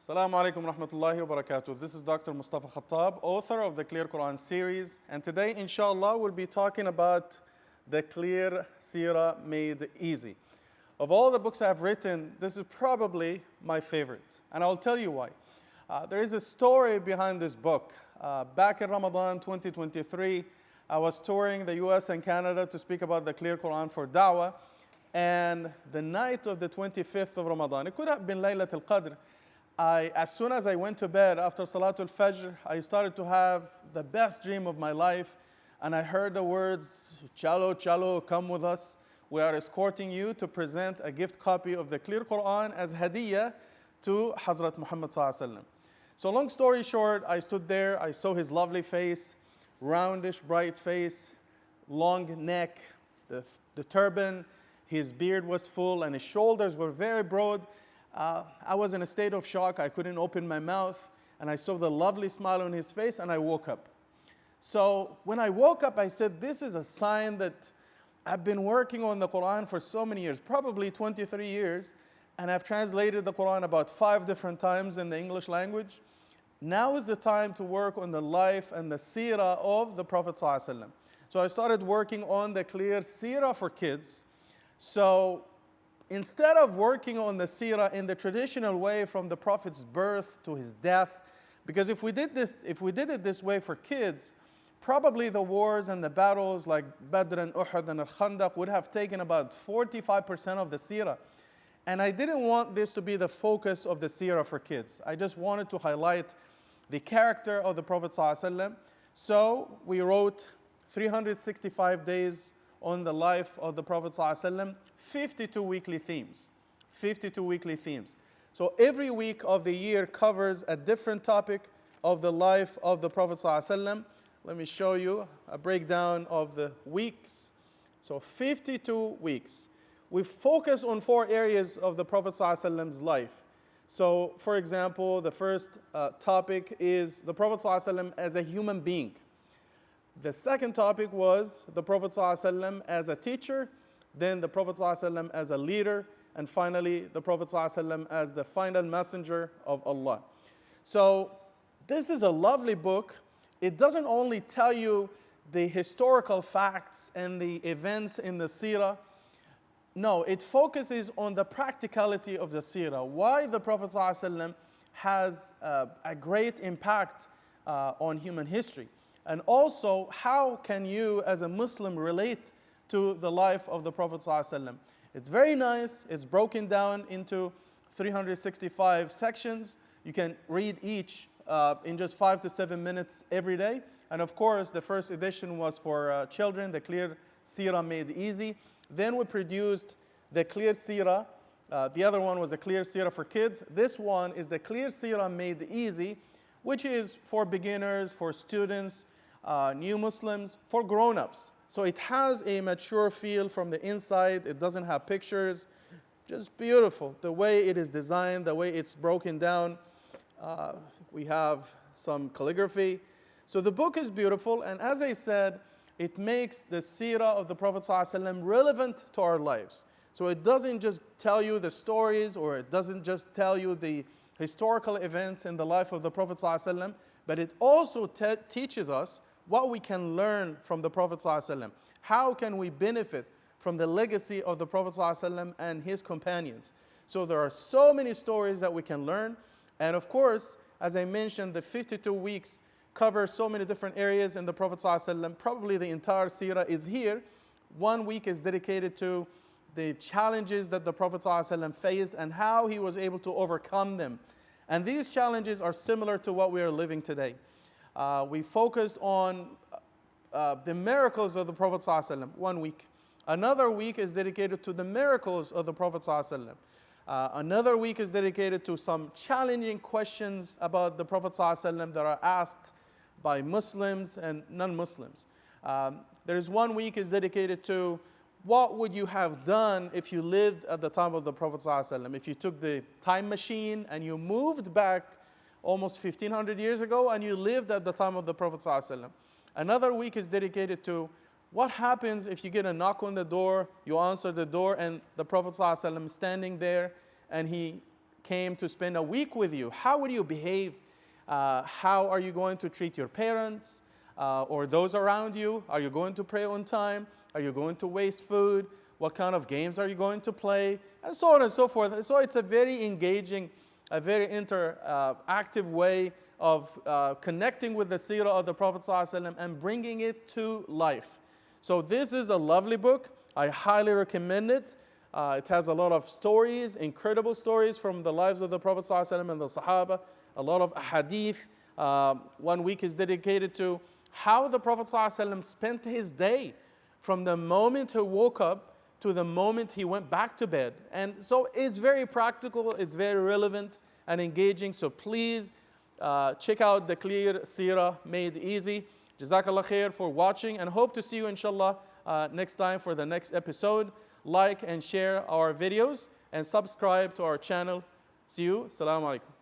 Assalamu alaikum wa rahmatullahi wa barakatuh. This is Dr. Mustafa Khattab, author of the Clear Quran series. And today, inshallah, we'll be talking about the Clear Sirah Made Easy. Of all the books I've written, this is probably my favorite. And I'll tell you why. There is a story behind this book. Back in Ramadan 2023, I was touring the US and Canada to speak about the Clear Quran for Dawah. And the night of the 25th of Ramadan, it could have been Laylatul Qadr, as soon as I went to bed after Salatul Fajr, I started to have the best dream of my life. And I heard the words, "Chalo, chalo, come with us. We are escorting you to present a gift copy of the Clear Quran as hadiyah to Hazrat Muhammad Sallallahu Alaihi Wasallam." So long story short, I stood there, I saw his lovely face, roundish, bright face, long neck, the turban, his beard was full, and his shoulders were very broad. I was in a state of shock. I couldn't open my mouth, and I saw the lovely smile on his face, and I woke up. So when I woke up, I said, this is a sign that I've been working on the Quran for so many years, probably 23 years, and I've translated the Quran about 5 different times in the English language. Now is the time to work on the life and the seerah of the Prophet ﷺ. So I started working on the Clear Sirah for kids. So instead of working on the seerah in the traditional way from the Prophet's birth to his death, because if we did it this way for kids, probably the wars and the battles like Badr and Uhud and Al-Khandaq would have taken about 45% of the seerah. And I didn't want this to be the focus of the seerah for kids. I just wanted to highlight the character of the Prophet ﷺ. So we wrote 365 days on the life of the Prophet ﷺ, 52 weekly themes. 52 weekly themes. So every week of the year covers a different topic of the life of the Prophet ﷺ. Let me show you a breakdown of the weeks. So 52 weeks. We focus on 4 areas of the Prophet ﷺ's life. So for example, the first topic is the Prophet ﷺ as a human being. The second topic was the Prophet ﷺ as a teacher, then the Prophet ﷺ as a leader, and finally the Prophet ﷺ as the final messenger of Allah. So this is a lovely book. It doesn't only tell you the historical facts and the events in the seerah. No, it focuses on the practicality of the seerah, why the Prophet ﷺ has a great impact on human history. And also, how can you as a Muslim relate to the life of the Prophet ﷺ? It's very nice. It's broken down into 365 sections. You can read each in just 5 to 7 minutes every day. And of course, the first edition was for children, the Clear Sirah Made Easy. Then we produced the Clear Sirah. The other one was the Clear Sirah for kids. This one is the Clear Sirah Made Easy, which is for beginners, for students, new Muslims, for grown-ups. So it has a mature feel from the inside. It doesn't have pictures. Just beautiful. The way it is designed, the way it's broken down. We have some calligraphy. So the book is beautiful. And as I said, it makes the seerah of the Prophet ﷺ relevant to our lives. So it doesn't just tell you the stories, or it doesn't just tell you the historical events in the life of the Prophet ﷺ, but it also teaches us what we can learn from the Prophet ﷺ. How can we benefit from the legacy of the Prophet ﷺ and his companions? So there are so many stories that we can learn. And of course, as I mentioned, the 52 weeks cover so many different areas in the Prophet ﷺ. Probably the entire seerah is here. 1 week is dedicated to the challenges that the Prophet ﷺ faced and how he was able to overcome them. And these challenges are similar to what we are living today. We focused on the miracles of the Prophet ﷺ 1 week. Another week is dedicated to the miracles of the Prophet ﷺ. Another week is dedicated to some challenging questions about the Prophet ﷺ that are asked by Muslims and non-Muslims. There's 1 week is dedicated to what would you have done if you lived at the time of the Prophet ﷺ? If you took the time machine and you moved back almost 1,500 years ago and you lived at the time of the Prophet ﷺ. Another week is dedicated to what happens if you get a knock on the door, you answer the door, and the Prophet ﷺ is standing there and he came to spend a week with you, how would you behave? How are you going to treat your parents or those around you? Are you going to pray on time? Are you going to waste food? What kind of games are you going to play? And so on and so forth. So it's a very engaging, a very interactive way of connecting with the seerah of the Prophet ﷺ and bringing it to life. So this is a lovely book. I highly recommend it. It has a lot of stories, incredible stories from the lives of the Prophet ﷺ and the Sahaba, a lot of hadith. 1 week is dedicated to how the Prophet ﷺ spent his day from the moment he woke up to the moment he went back to bed. And so it's very practical, it's very relevant and engaging. So please check out the Clear Seerah Made Easy. Jazakallah khair for watching, and hope to see you inshallah next time for the next episode. Like and share our videos and subscribe to our channel. See you. Assalamu alaikum.